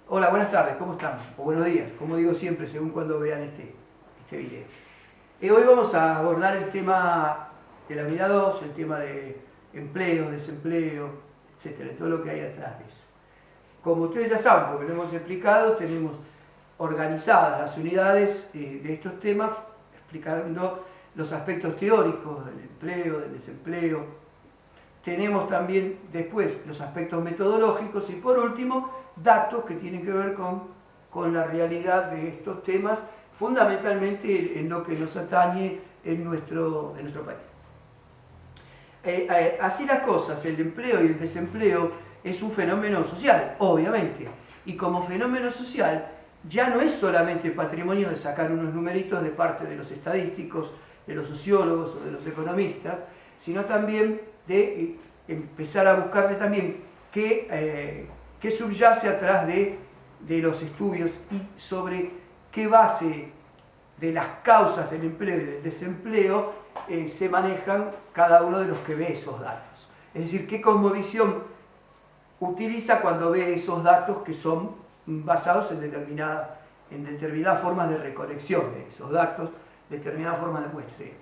Hola, buenas tardes, ¿cómo están? O buenos días, como digo siempre, según cuando vean este video. Hoy vamos a abordar el tema de la unidad 2, el tema de empleo, desempleo, etcétera, todo lo que hay atrás de eso. Como ustedes ya saben, porque lo hemos explicado, tenemos organizadas las unidades de estos temas, explicando los aspectos teóricos del empleo, del desempleo. Tenemos también después los aspectos metodológicos y por último datos que tienen que ver con la realidad de estos temas, fundamentalmente en lo que nos atañe en nuestro país. Así las cosas, el empleo y el desempleo es un fenómeno social, obviamente, y como fenómeno social ya no es solamente patrimonio de sacar unos numeritos de parte de los estadísticos, de los sociólogos o de los economistas, sino también de empezar a buscarle también qué subyace atrás de los estudios y sobre qué base de las causas del empleo y del desempleo se manejan cada uno de los que ve esos datos. Es decir, qué cosmovisión utiliza cuando ve esos datos que son basados en determinadas formas de recolección de esos datos, determinadas formas de muestreo.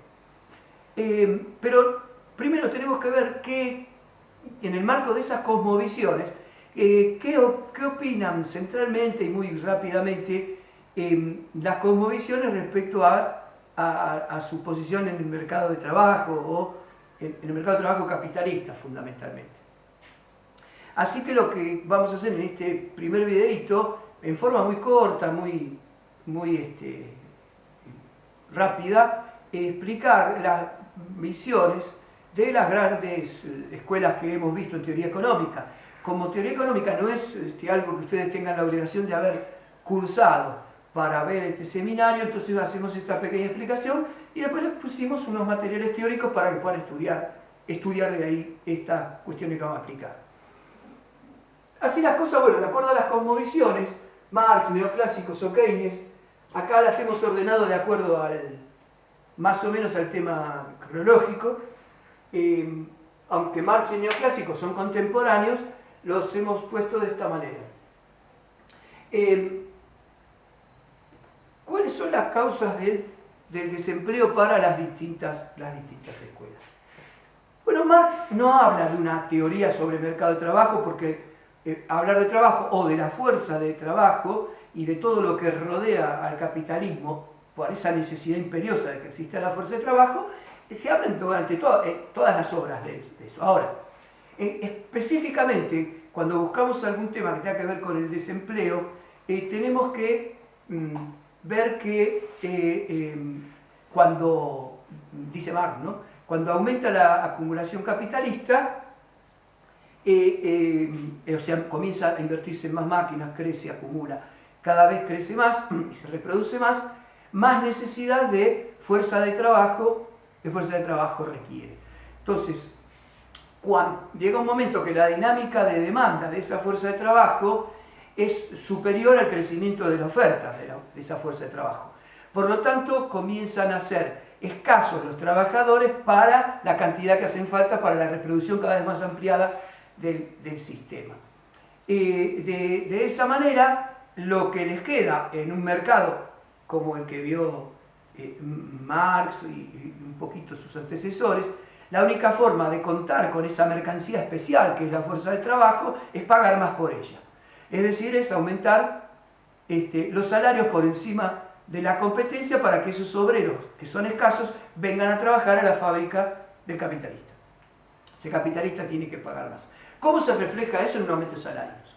Pero primero tenemos que ver que en el marco de esas cosmovisiones, ¿qué opinan centralmente y muy rápidamente las cosmovisiones respecto a su posición en el mercado de trabajo o en el mercado de trabajo capitalista fundamentalmente? Así que lo que vamos a hacer en este primer videito, en forma muy corta, muy rápida, explicar las visiones de las grandes escuelas que hemos visto en teoría económica. Como teoría económica no es algo que ustedes tengan la obligación de haber cursado para ver este seminario, entonces hacemos esta pequeña explicación y después les pusimos unos materiales teóricos para que puedan estudiar de ahí estas cuestiones que vamos a explicar. Así las cosas, bueno, de acuerdo a las cosmovisiones, Marx, neoclásicos o Keynes, acá las hemos ordenado de acuerdo más o menos al tema cronológico. Aunque Marx y neoclásicos son contemporáneos, los hemos puesto de esta manera. ¿Cuáles son las causas del desempleo para las distintas escuelas? Bueno, Marx no habla de una teoría sobre el mercado de trabajo porque hablar de trabajo o de la fuerza de trabajo y de todo lo que rodea al capitalismo por esa necesidad imperiosa de que exista la fuerza de trabajo, se hablan durante todas las obras de eso. Ahora, específicamente, cuando buscamos algún tema que tenga que ver con el desempleo, tenemos que ver que cuando, dice Marx, ¿no? Cuando aumenta la acumulación capitalista, o sea, comienza a invertirse en más máquinas, crece, acumula, cada vez crece más y se reproduce más necesidad de fuerza de trabajo requiere. Entonces, cuando llega un momento que la dinámica de demanda de esa fuerza de trabajo es superior al crecimiento de la oferta de esa fuerza de trabajo. Por lo tanto, comienzan a ser escasos los trabajadores para la cantidad que hacen falta para la reproducción cada vez más ampliada del sistema. De esa manera, lo que les queda en un mercado como el que vio Marx y un poquito sus antecesores, la única forma de contar con esa mercancía especial que es la fuerza de trabajo es pagar más por ella. Es decir, es aumentar los salarios por encima de la competencia para que esos obreros, que son escasos, vengan a trabajar a la fábrica del capitalista. Ese capitalista tiene que pagar más. ¿Cómo se refleja eso en un aumento de salarios?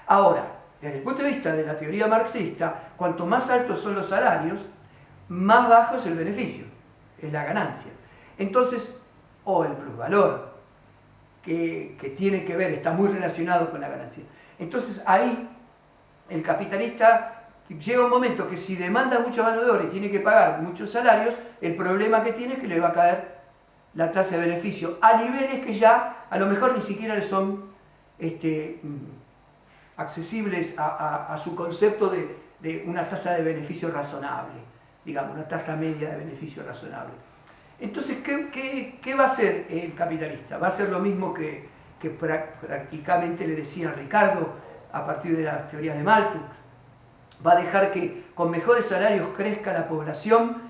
Ahora, desde el punto de vista de la teoría marxista, cuanto más altos son los salarios, más bajo es el beneficio, es la ganancia. Entonces, o el plusvalor, que tiene que ver, está muy relacionado con la ganancia. Entonces ahí el capitalista llega un momento que si demanda mucha mano de obra y tiene que pagar muchos salarios, el problema que tiene es que le va a caer la tasa de beneficio a niveles que ya a lo mejor ni siquiera le son accesibles a su concepto de una tasa de beneficio razonable, digamos, una tasa media de beneficio razonable. Entonces, ¿qué va a hacer el capitalista? Va a hacer lo mismo que prácticamente le decía Ricardo a partir de las teorías de Malthus. Va a dejar que con mejores salarios crezca la población.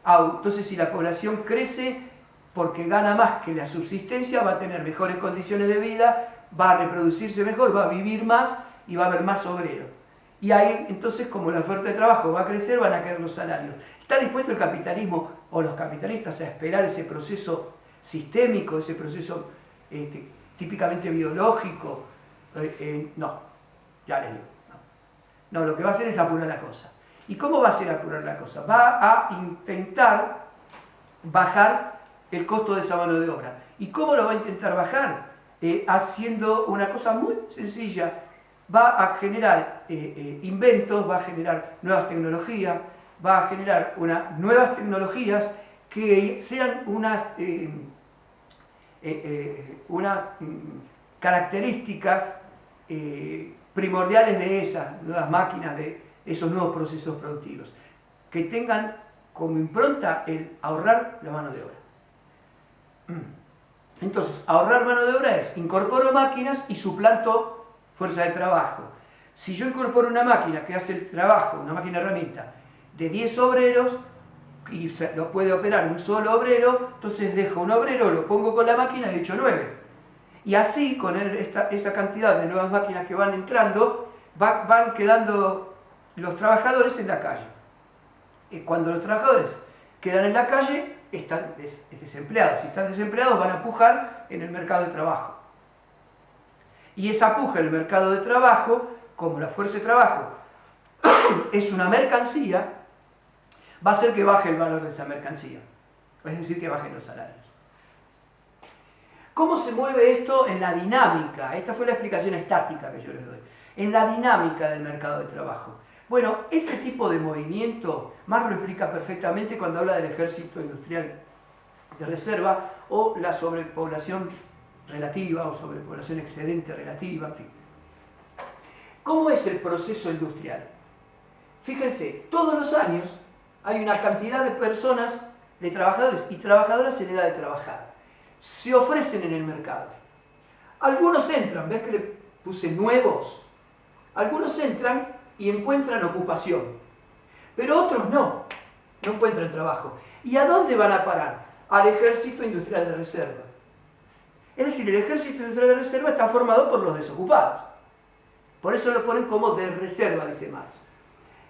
Entonces, si la población crece porque gana más que la subsistencia, va a tener mejores condiciones de vida, va a reproducirse mejor, va a vivir más y va a haber más obreros. Y ahí, entonces, como la oferta de trabajo va a crecer, van a caer los salarios. ¿Está dispuesto el capitalismo o los capitalistas a esperar ese proceso sistémico, ese proceso típicamente biológico? No, ya les digo. No, lo que va a hacer es apurar la cosa. ¿Y cómo va a ser apurar la cosa? Va a intentar bajar el costo de esa mano de obra. ¿Y cómo lo va a intentar bajar? Haciendo una cosa muy sencilla. Va a generar inventos, va a generar nuevas tecnologías, va a generar nuevas tecnologías que sean unas características primordiales de esas nuevas máquinas, de esos nuevos procesos productivos, que tengan como impronta el ahorrar la mano de obra. Entonces, ahorrar mano de obra es, incorporo máquinas y suplanto fuerza de trabajo. Si yo incorporo una máquina que hace el trabajo, una máquina herramienta, de 10 obreros, y lo puede operar un solo obrero, entonces dejo un obrero, lo pongo con la máquina y he hecho 9. Y así, con esa cantidad de nuevas máquinas que van entrando, van quedando los trabajadores en la calle. Y cuando los trabajadores quedan en la calle, están desempleados. Si están desempleados, van a pujar en el mercado de trabajo. Y esa puja en el mercado de trabajo, como la fuerza de trabajo es una mercancía, va a hacer que baje el valor de esa mercancía. Es decir, que bajen los salarios. ¿Cómo se mueve esto en la dinámica? Esta fue la explicación estática que yo les doy. En la dinámica del mercado de trabajo. Bueno, ese tipo de movimiento, Marx lo explica perfectamente cuando habla del ejército industrial de reserva o la sobrepoblación relativa o sobrepoblación excedente relativa, en fin. ¿Cómo es el proceso industrial? Fíjense, todos los años hay una cantidad de personas, de trabajadores y trabajadoras en edad de trabajar. Se ofrecen en el mercado. Algunos entran, ¿ves que le puse nuevos? Algunos entran y encuentran ocupación, pero otros no encuentran trabajo. ¿Y a dónde van a parar? Al ejército industrial de reserva. Es decir, el ejército industrial de reserva está formado por los desocupados. Por eso lo ponen como de reserva, dice Marx.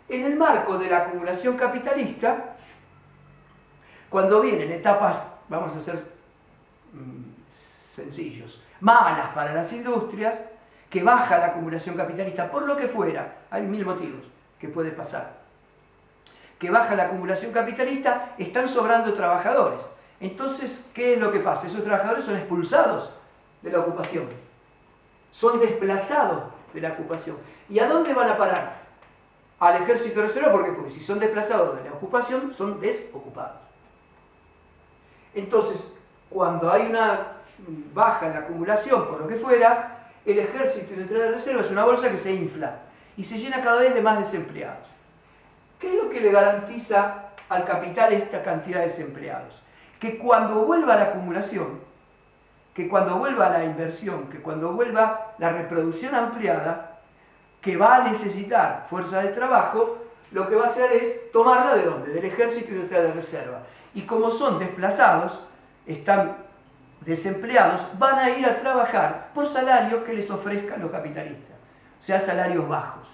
En el marco de la acumulación capitalista, cuando vienen etapas, vamos a ser sencillos, malas para las industrias, que baja la acumulación capitalista, por lo que fuera, hay 1000 motivos que puede pasar, que baja la acumulación capitalista, están sobrando trabajadores. Entonces, ¿qué es lo que pasa? Esos trabajadores son expulsados de la ocupación, son desplazados de la ocupación. ¿Y a dónde van a parar? Al ejército de reserva, ¿por qué? Porque si son desplazados de la ocupación, son desocupados. Entonces, cuando hay una baja en la acumulación, por lo que fuera, el ejército industrial de reserva es una bolsa que se infla y se llena cada vez de más desempleados. ¿Qué es lo que le garantiza al capital esta cantidad de desempleados? Que cuando vuelva la acumulación, que cuando vuelva la inversión, que cuando vuelva la reproducción ampliada, que va a necesitar fuerza de trabajo, lo que va a hacer es tomarla ¿de dónde? Del ejército industrial de reserva. Y como son desplazados, están desempleados, van a ir a trabajar por salarios que les ofrezcan los capitalistas, o sea, salarios bajos.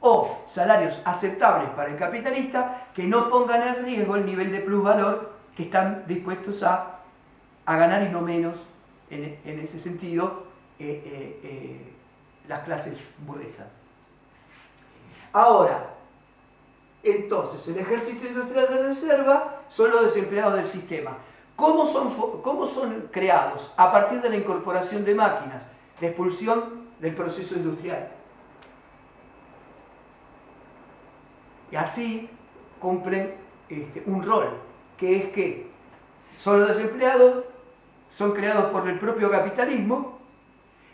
O salarios aceptables para el capitalista que no pongan en riesgo el nivel de plusvalor que están dispuestos a ganar y no menos, en ese sentido, las clases burguesas. Ahora, entonces, el ejército industrial de reserva son los desempleados del sistema. ¿Cómo son creados? A partir de la incorporación de máquinas, de expulsión del proceso industrial. Y así cumplen un rol, que es que son los desempleados, son creados por el propio capitalismo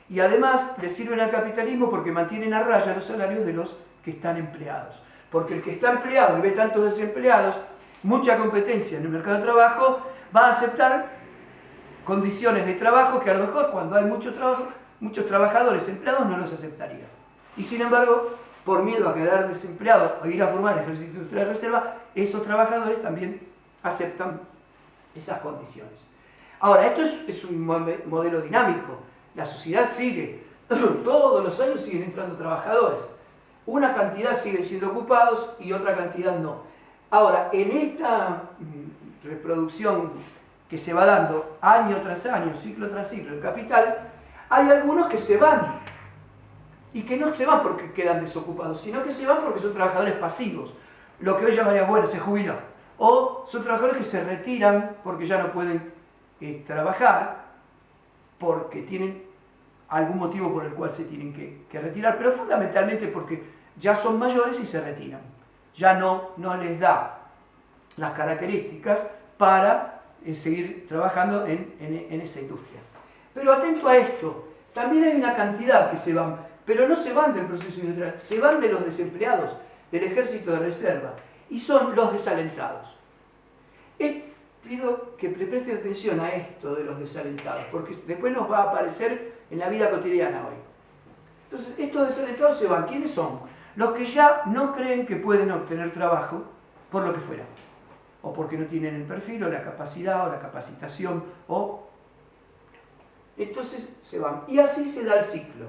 y además le sirven al capitalismo porque mantienen a raya los salarios de los que están empleados. Porque el que está empleado y ve tantos desempleados, mucha competencia en el mercado de trabajo, va a aceptar condiciones de trabajo que a lo mejor cuando hay mucho trabajo, muchos trabajadores empleados no los aceptarían. Y sin embargo, por miedo a quedar desempleado o ir a formar el ejército industrial de reserva, esos trabajadores también aceptan esas condiciones. Ahora, esto es un modelo dinámico. La sociedad sigue, todos los años siguen entrando trabajadores. Una cantidad siguen siendo ocupados y otra cantidad no. Ahora, en esta reproducción que se va dando año tras año, ciclo tras ciclo, en capital, hay algunos que se van. Y que no se van porque quedan desocupados, sino que se van porque son trabajadores pasivos. Lo que hoy llamarían, bueno, se jubiló. O son trabajadores que se retiran porque ya no pueden trabajar, porque tienen algún motivo por el cual se tienen que retirar, pero fundamentalmente porque ya son mayores y se retiran. Ya no les da las características para seguir trabajando en esa industria. Pero atento a esto, también hay una cantidad que se van, pero no se van del proceso industrial, se van de los desempleados, del ejército de reserva, y son los desalentados. Pido que presten atención a esto de los desalentados, porque después nos va a aparecer en la vida cotidiana hoy. Entonces, estos desalentados se van. ¿Quiénes son? Los que ya no creen que pueden obtener trabajo por lo que fuera, o porque no tienen el perfil, o la capacidad, o la capacitación, entonces se van. Y así se da el ciclo.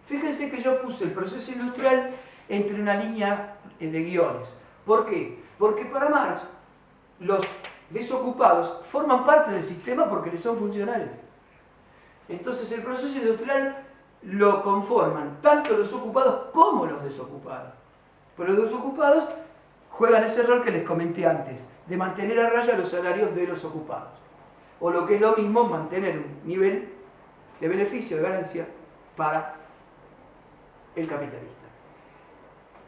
Fíjense que yo puse el proceso industrial entre una línea de guiones. ¿Por qué? Porque para Marx, los desocupados forman parte del sistema porque les son funcionales. Entonces el proceso industrial lo conforman tanto los ocupados como los desocupados. Pero los desocupados juegan ese rol que les comenté antes, de mantener a raya los salarios de los ocupados. O lo que es lo mismo, mantener un nivel de beneficio, de ganancia para el capitalista.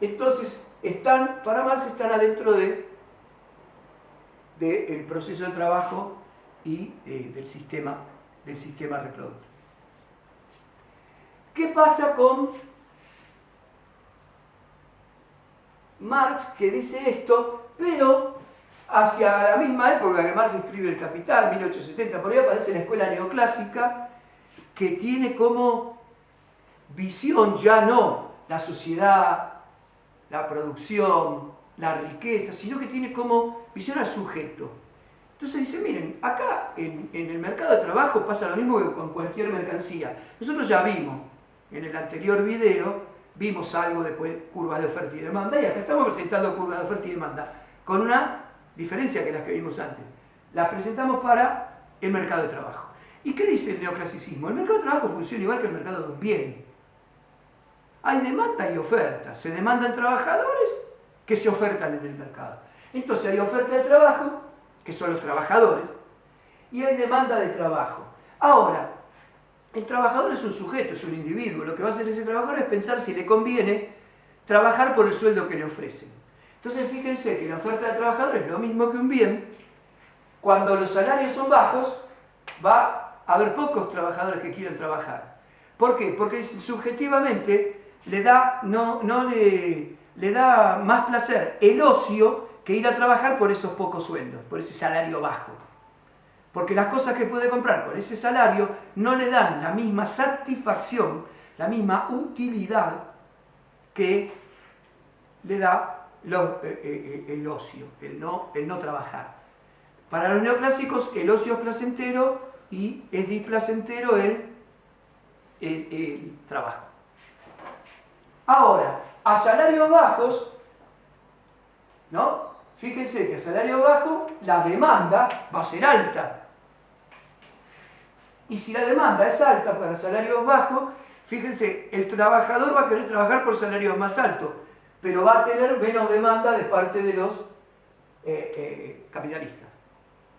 Entonces, para Marx están adentro del proceso de trabajo y del sistema reproductor. ¿Qué pasa con Marx, que dice esto, pero hacia la misma época que Marx escribe El Capital, 1870, por ahí aparece la escuela neoclásica, que tiene como visión ya no la sociedad, la producción, la riqueza, sino que tiene como visión al sujeto. Entonces dice, miren, acá en el mercado de trabajo pasa lo mismo que con cualquier mercancía. Nosotros ya vimos, en el anterior video, vimos algo de curvas de oferta y demanda, y acá estamos presentando curvas de oferta y demanda, con una diferencia que las que vimos antes. Las presentamos para el mercado de trabajo. ¿Y qué dice el neoclasicismo? El mercado de trabajo funciona igual que el mercado de un bien. Hay demanda y oferta. Se demandan trabajadores que se ofertan en el mercado. Entonces hay oferta de trabajo, que son los trabajadores, y hay demanda de trabajo. Ahora, el trabajador es un sujeto, es un individuo. Lo que va a hacer ese trabajador es pensar si le conviene trabajar por el sueldo que le ofrecen. Entonces fíjense que la oferta de trabajadores es lo mismo que un bien. Cuando los salarios son bajos, va a haber pocos trabajadores que quieran trabajar. ¿Por qué? Porque subjetivamente le da más placer el ocio que ir a trabajar por esos pocos sueldos, por ese salario bajo. Porque las cosas que puede comprar con ese salario no le dan la misma satisfacción, la misma utilidad que le da el ocio, el no trabajar. Para los neoclásicos el ocio es placentero y es displacentero el trabajo. Ahora, a salarios bajos, ¿no? Fíjense que a salario bajo la demanda va a ser alta. Y si la demanda es alta para salarios bajos, fíjense, el trabajador va a querer trabajar por salarios más altos, pero va a tener menos demanda de parte de los capitalistas.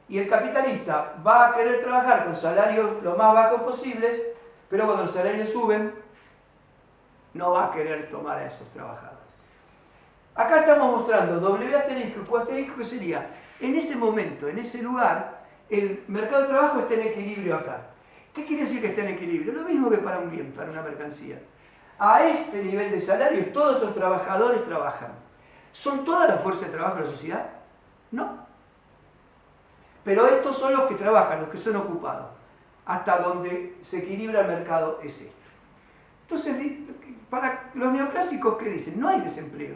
Y el capitalista va a querer trabajar con salarios lo más bajos posibles, pero cuando los salarios suben, no va a querer tomar a esos trabajadores. Acá estamos mostrando W asterisco y Q asterisco, que sería, en ese momento, en ese lugar, el mercado de trabajo está en equilibrio acá. ¿Qué quiere decir que está en equilibrio? Lo mismo que para un bien, para una mercancía. A este nivel de salario todos los trabajadores trabajan. ¿Son toda la fuerza de trabajo de la sociedad? No. Pero estos son los que trabajan, los que son ocupados. Hasta donde se equilibra el mercado es esto. Entonces, para los neoclásicos, ¿qué dicen? No hay desempleo.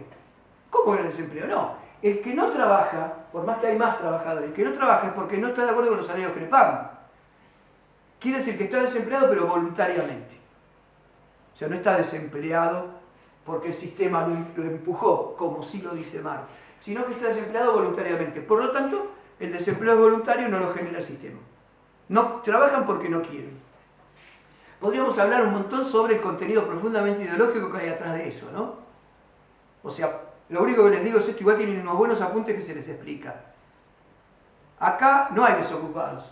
¿Cómo no hay desempleo? No. El que no trabaja, por más que hay más trabajadores, el que no trabaja es porque no está de acuerdo con los salarios que le pagan. Quiere decir que está desempleado, pero voluntariamente. O sea, no está desempleado porque el sistema lo empujó, como sí lo dice Marx, sino que está desempleado voluntariamente. Por lo tanto, el desempleo voluntario no lo genera el sistema. No trabajan porque no quieren. Podríamos hablar un montón sobre el contenido profundamente ideológico que hay atrás de eso, ¿no? O sea, lo único que les digo es esto, igual tienen unos buenos apuntes que se les explica. Acá no hay desocupados.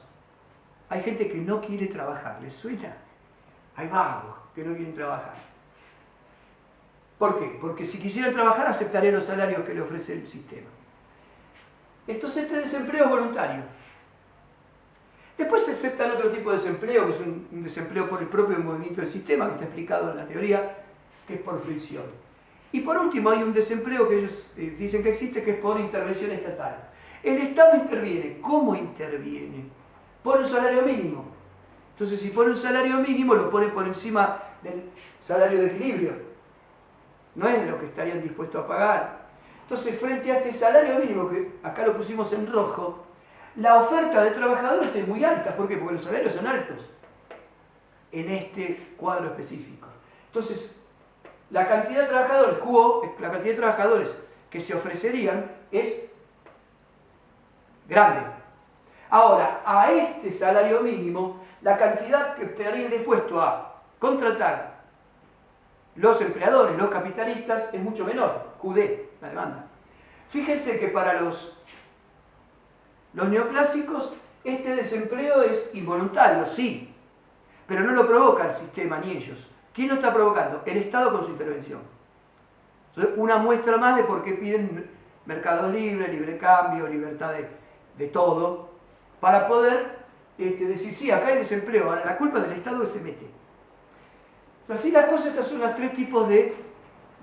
Hay gente que no quiere trabajar, ¿les suena? Hay vagos que no quieren trabajar. ¿Por qué? Porque si quisieran trabajar aceptarían los salarios que le ofrece el sistema. Entonces este desempleo es voluntario. Después se aceptan otro tipo de desempleo, que es un desempleo por el propio movimiento del sistema, que está explicado en la teoría, que es por fricción. Y por último hay un desempleo que ellos dicen que existe, que es por intervención estatal. El Estado interviene. ¿Cómo interviene? Pone un salario mínimo. Entonces, si pone un salario mínimo, lo pone por encima del salario de equilibrio. No es lo que estarían dispuestos a pagar. Entonces, frente a este salario mínimo, que acá lo pusimos en rojo, la oferta de trabajadores es muy alta. ¿Por qué? Porque los salarios son altos en este cuadro específico. Entonces, la cantidad de trabajadores, la cantidad de trabajadores que se ofrecerían es grande. Ahora, a este salario mínimo, la cantidad que estarían dispuestos a contratar los empleadores, los capitalistas, es mucho menor. QD, la demanda. Fíjense que para los neoclásicos este desempleo es involuntario, sí, pero no lo provoca el sistema ni ellos. ¿Quién lo está provocando? El Estado con su intervención. Entonces, una muestra más de por qué piden mercado libre, libre cambio, libertad de todo, para poder decir, sí, acá hay desempleo, ahora la culpa del Estado que se mete. Así las cosas, estas son los tres tipos de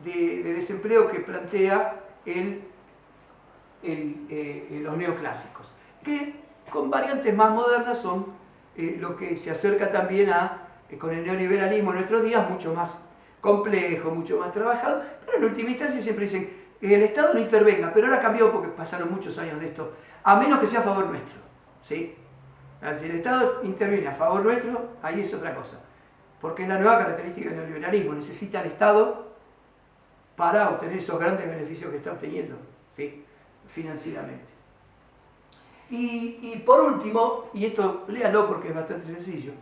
desempleo que plantea los neoclásicos, que con variantes más modernas son lo que se acerca también con el neoliberalismo en nuestros días, mucho más complejo, mucho más trabajado, pero en última instancia siempre dicen que el Estado no intervenga, pero ahora cambió porque pasaron muchos años de esto, a menos que sea a favor nuestro, ¿sí? Si el Estado interviene a favor nuestro, ahí es otra cosa, porque es la nueva característica del neoliberalismo, necesita el Estado para obtener esos grandes beneficios que está obteniendo, ¿sí? Financieramente. Y por último, y esto léalo porque es bastante sencillo,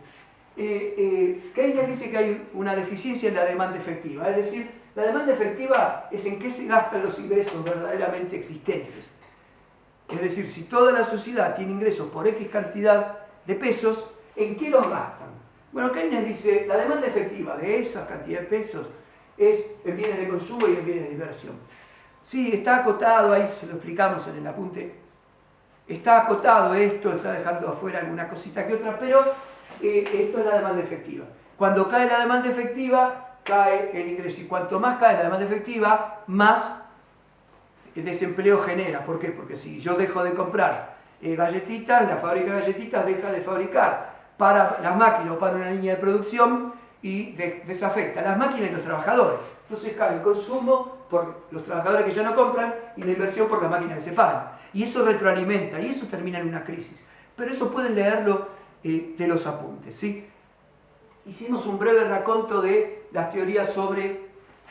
Keynes dice que hay una deficiencia en la demanda efectiva, es decir, la demanda efectiva es en qué se gastan los ingresos verdaderamente existentes. Es decir, si toda la sociedad tiene ingresos por X cantidad de pesos, ¿en qué los gastan? Bueno, Keynes dice, la demanda efectiva de esa cantidad de pesos es en bienes de consumo y en bienes de inversión. Sí, está acotado, ahí se lo explicamos en el apunte, está acotado esto, está dejando afuera alguna cosita que otra, pero esto es la demanda efectiva. Cuando cae la demanda efectiva, cae el ingreso, y cuanto más cae la demanda efectiva, más desempleo genera. ¿Por qué? Porque si yo dejo de comprar galletitas, la fábrica de galletitas deja de fabricar para las máquinas o para una línea de producción y desafecta a las máquinas y los trabajadores. Entonces cae el consumo por los trabajadores que ya no compran y la inversión por las máquinas que se pagan. Y eso retroalimenta y eso termina en una crisis. Pero eso pueden leerlo de los apuntes, ¿sí? Hicimos un breve raconto de las teorías sobre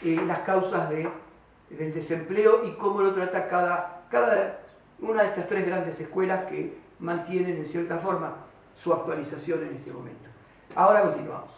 las causas del desempleo y cómo lo trata cada una de estas tres grandes escuelas que mantienen en cierta forma su actualización en este momento. Ahora continuamos.